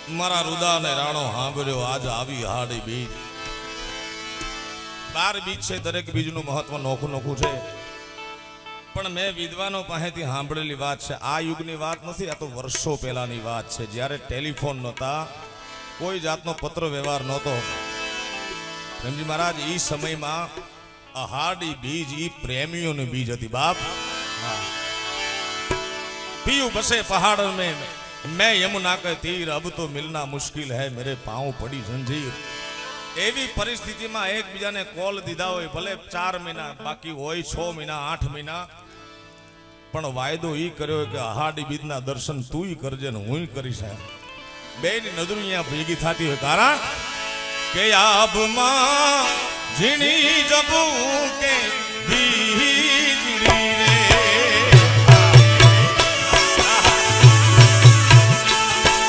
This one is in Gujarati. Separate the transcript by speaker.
Speaker 1: મારા રુદા ને રાણો હાંભળ્યો આજ આવી હાડી બીજ 12 બીજ છે દરેક બીજનું મહત્વ નોખું નોખું છે પણ મેં વિદ્વાનો પાસેથી સાંભળેલી વાત છે આ યુગની વાત નથી આ તો વર્ષો પહેલાની વાત છે જ્યારે ટેલિફોન નહોતા કોઈ જાતનો પત્ર વ્યવહાર નહોતો પ્રેમજી મહારાજ એ સમયમાં આ હાડી બીજ ઈ પ્રેમીઓની બીજ હતી બાપ પીયું બસે પહાड़ में मैं यमुना के तीर अब तो मिलना मुश्किल है मेरे पांव पड़ी जंजीर एवी परिस्थितिમાં એકબીજાને કોલ દીધા હોય ભલે 4 મહિના બાકી હોય 6 મહિના 8 મહિના પણ વાયદો ઈ કર્યો કે હાડી બીજના દર્શન તુંય કરજે ને હુંય કરીશ બેની નજર અહીંયા ભેગી થતી હોય કારણ કે આબમાં ઝીણી જબુ કે દી